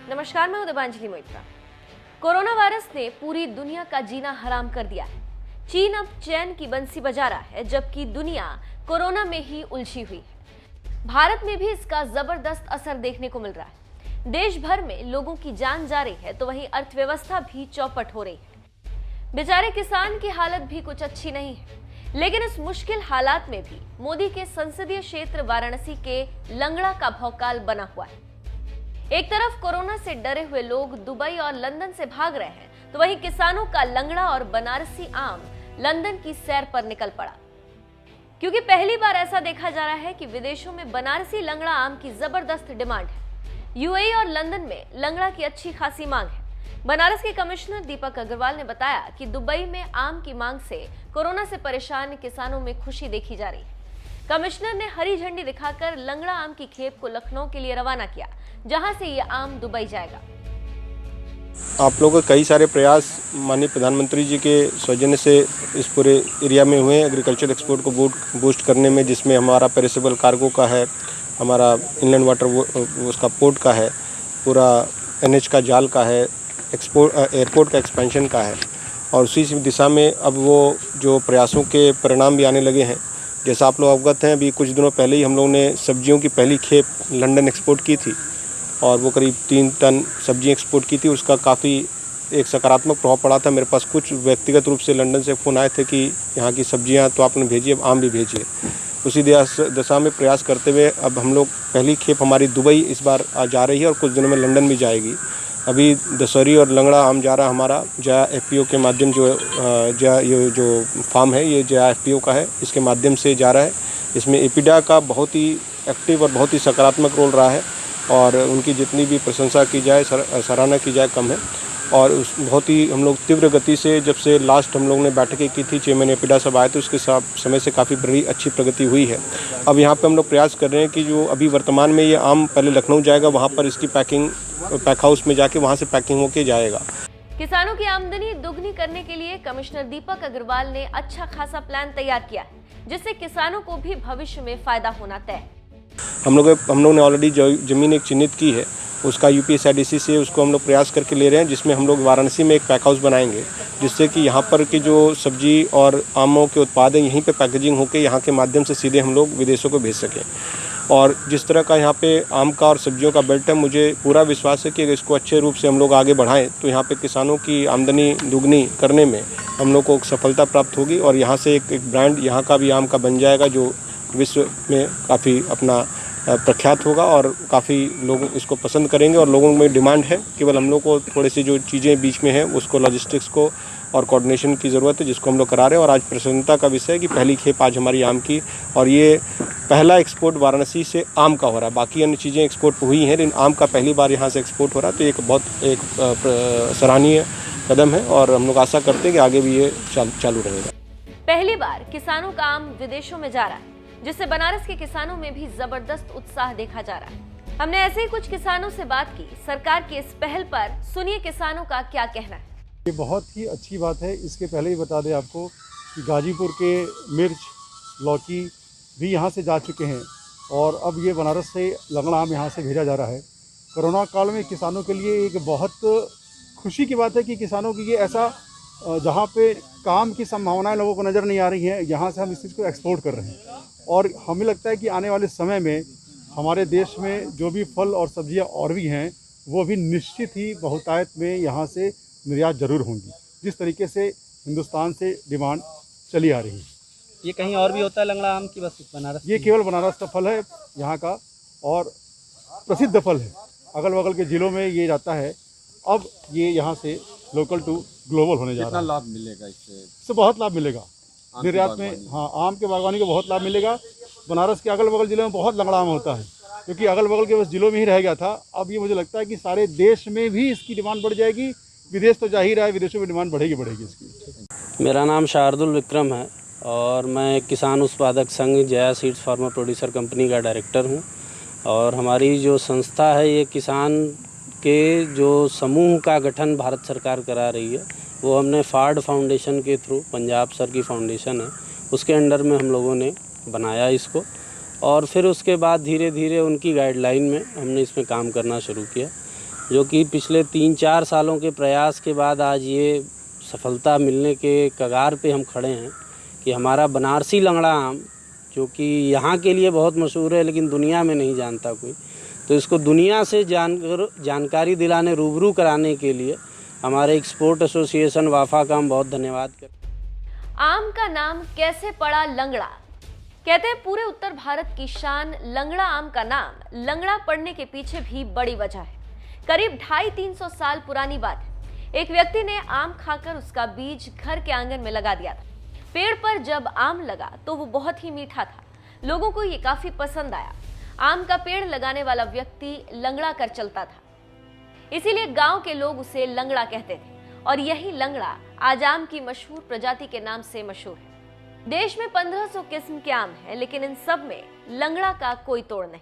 नमस्कार, मैं Deepanjali Moitra. Corona virus ने पूरी दुनिया का जीना हराम कर दिया है। चीन अब चैन की बंसी बजा रहा है, जबकि दुनिया कोरोना में ही उलझी हुई है। भारत में भी इसका जबरदस्त असर देखने को मिल रहा है। देश भर में लोगों की जान जा रही है, तो वहीं अर्थव्यवस्था भी चौपट हो रही है। बेचारे किसान की हालत भी कुछ अच्छी नहीं है। लेकिन इस मुश्किल हालात में भी मोदी के संसदीय क्षेत्र वाराणसी के लंगड़ा का भौकाल बना हुआ है। एक तरफ कोरोना से डरे हुए लोग दुबई और लंदन से भाग रहे हैं, तो वहीं किसानों का लंगड़ा और बनारसी आम लंदन की सैर पर निकल पड़ा, क्योंकि पहली बार ऐसा देखा जा रहा है कि विदेशों में बनारसी लंगड़ा आम की जबरदस्त डिमांड है। यूएई और लंदन में लंगड़ा की अच्छी खासी मांग है। बनारस के कमिश्नर दीपक अग्रवाल ने बताया कि दुबई में आम की मांग से कोरोना से परेशान किसानों में खुशी देखी जा रही है। कमिश्नर ने हरी झंडी दिखाकर लंगड़ा आम की खेप को लखनऊ के लिए रवाना किया, जहां से ये आम दुबई जाएगा। आप लोगों के कई सारे प्रयास माननीय प्रधानमंत्री जी के सौजन्य से इस पूरे एरिया में हुए एग्रीकल्चर एक्सपोर्ट को बूस्ट करने में, जिसमें हमारा पेरिसेबल कार्गो का है, हमारा इनलैंड वाटर उसका पोर्ट का है, पूरा एनएच का जाल का है, एयरपोर्ट का एक्सपेंशन का है। और उसी दिशा में अब वो जो प्रयासों के परिणाम भी आने लगे हैं। जैसा आप लोग अवगत हैं, अभी कुछ दिनों पहले ही हम लोगों ने सब्जियों की पहली खेप लंदन एक्सपोर्ट की थी और वो करीब 3 टन सब्जी एक्सपोर्ट की थी। उसका काफ़ी एक सकारात्मक प्रभाव पड़ा था। मेरे पास कुछ व्यक्तिगत रूप से लंदन से फ़ोन आए थे कि यहाँ की सब्जियाँ तो आपने भेजी, अब आम भी भेजिए। उसी दिशा में प्रयास करते हुए अब हम लोग पहली खेप हमारी दुबई इस बार जा रही है और कुछ दिनों में लंदन भी जाएगी। अभी दशहरी और लंगड़ा आम जा रहा है हमारा जया एफपीओ के माध्यम, ये जो फार्म है ये जया एफपीओ का है, इसके माध्यम से जा रहा है। इसमें एपिडा का बहुत ही एक्टिव और बहुत ही सकारात्मक रोल रहा है और उनकी जितनी भी प्रशंसा की जाए, सराहना की जाए कम है। और उस बहुत ही हम लोग तीव्र गति से, जब से लास्ट हम लोग ने बैठकें की थी, चेयरमैन एपिडा सब आए थे, उसके समय से काफ़ी बड़ी अच्छी प्रगति हुई है। अब यहाँ पे हम लोग प्रयास कर रहे हैं कि जो अभी वर्तमान में ये आम पहले लखनऊ जाएगा, वहाँ पर इसकी पैकिंग पैक हाउस में जाके वहाँ से पैकिंग होके जाएगा। किसानों की आमदनी दोगुनी करने के लिए कमिश्नर दीपक अग्रवाल ने अच्छा खासा प्लान तैयार किया है, जिससे किसानों को भी भविष्य में फायदा होना तय। हम लोग ने ऑलरेडी ज़मीन एक चिन्हित की है, उसका यूपीएसआईडीसी से उसको हम लोग प्रयास करके ले रहे हैं, जिसमें हम लोग वाराणसी में एक पैक हाउस बनाएंगे, जिससे कि यहाँ पर की जो सब्जी और आमों के उत्पाद हैं यहीं पे पैकेजिंग होकर यहाँ के माध्यम से सीधे हम लोग विदेशों को भेज सकें। और जिस तरह का यहाँ पे आम का और सब्जियों का बेल्ट है, मुझे पूरा विश्वास है कि अगर इसको अच्छे रूप से हम लोग आगे बढ़ाएं तो यहाँ पे किसानों की आमदनी दुगनी करने में हम लोग को सफलता प्राप्त होगी और यहाँ से एक ब्रांड यहाँ का भी आम का बन जाएगा, जो विश्व में काफ़ी अपना प्रख्यात होगा और काफ़ी लोग इसको पसंद करेंगे। और लोगों में डिमांड है, केवल हम लोग को थोड़ी सी जो चीज़ें बीच में हैं उसको लॉजिस्टिक्स को और कोऑर्डिनेशन की ज़रूरत है, जिसको हम लोग करा रहे हैं। और आज प्रसन्नता का विषय है कि पहली खेप आज हमारी आम की, और ये पहला एक्सपोर्ट वाराणसी से आम का हो रहा है। बाकी अन्य चीज़ें एक्सपोर्ट हुई हैं, लेकिन आम का पहली बार यहाँ से एक्सपोर्ट हो रहा है, तो एक बहुत सराहनीय कदम है और हम लोग आशा करते हैं कि आगे भी ये चालू रहेगा। पहली बार किसानों का आम विदेशों में जा रहा है, जिससे बनारस के किसानों में भी जबरदस्त उत्साह देखा जा रहा है। हमने ऐसे ही कुछ किसानों से बात की। सरकार की इस पहल पर सुनिए किसानों का क्या कहना है। ये बहुत ही अच्छी बात है। इसके पहले ही बता दें आपको कि गाजीपुर के मिर्च, लौकी भी यहाँ से जा चुके हैं और अब ये बनारस से लंगड़ा आम यहाँ से भेजा जा रहा है। कोरोना काल में किसानों के लिए एक बहुत खुशी की बात है कि किसानों की ये ऐसा जहाँ पे काम की संभावनाएं लोगों को नज़र नहीं आ रही हैं, यहाँ से हम इस चीज़ को एक्सपोर्ट कर रहे हैं। और हमें लगता है कि आने वाले समय में हमारे देश में जो भी फल और सब्जियाँ और भी हैं, वो भी निश्चित ही बहुतायत में यहाँ से निर्यात जरूर होंगी, जिस तरीके से हिंदुस्तान से डिमांड चली आ रही है। ये कहीं और भी होता है लंगड़ा आम की, बस बनारस? ये केवल बनारस का फल है यहाँ का और प्रसिद्ध फल है। अगल बगल के ज़िलों में ये जाता है। अब ये यहाँ से लोकल टू ग्लोबल होने जा रहा है। कितना लाभ मिलेगा इससे? बहुत लाभ मिलेगा निर्यात में। हाँ, आम के बागवानी को बहुत लाभ मिलेगा। बनारस के अगल बगल ज़िलों में बहुत लंगड़ा आम होता है, क्योंकि अगल बगल के बस ज़िलों में ही रह गया था। अब ये मुझे लगता है कि सारे देश में भी इसकी डिमांड बढ़ जाएगी। विदेश तो जा ही रहा है, विदेशों में डिमांड बढ़ेगी इसकी। मेरा नाम शार्दुल विक्रम है और मैं किसान उत्पादक संघ Jaya seeds farmer producer company का डायरेक्टर हूँ। और हमारी जो संस्था है, ये किसान के जो समूह का गठन भारत सरकार करा रही है, वो हमने फार्ड फाउंडेशन के थ्रू, पंजाब सर की फाउंडेशन है, उसके अंडर में हम लोगों ने बनाया इसको। और फिर उसके बाद धीरे धीरे उनकी गाइडलाइन में हमने इसमें काम करना शुरू किया। जो कि पिछले 3-4 सालों के प्रयास के बाद आज ये सफलता मिलने के कगार पे हम खड़े हैं कि हमारा बनारसी लंगड़ा आम, जो कि यहाँ के लिए बहुत मशहूर है लेकिन दुनिया में नहीं जानता कोई, तो इसको दुनिया से जानकारी दिलाने, रूबरू कराने के लिए हमारे एक्सपोर्ट एसोसिएशन वाफा का हम बहुत धन्यवाद करते हैं। आम का नाम कैसे पड़ा लंगड़ा? कहते हैं पूरे उत्तर भारत की शान लंगड़ा आम का नाम लंगड़ा पड़ने के पीछे भी बड़ी वजह है। करीब 250-300 साल पुरानी बात है। एक व्यक्ति ने आम खाकर उसका बीज घर के आंगन में लगा दिया था। पेड़ पर जब आम लगा तो वो बहुत ही मीठा था। लोगों को ये काफी पसंद आया। आम का पेड़ लगाने वाला व्यक्ति लंगड़ा कर चलता था, इसीलिए गांव के लोग उसे लंगड़ा कहते थे और यही लंगड़ा आज आम की मशहूर प्रजाति के नाम से मशहूर है। देश में 1500 किस्म के आम हैं, लेकिन इन सब में लंगड़ा का कोई तोड़ नहीं।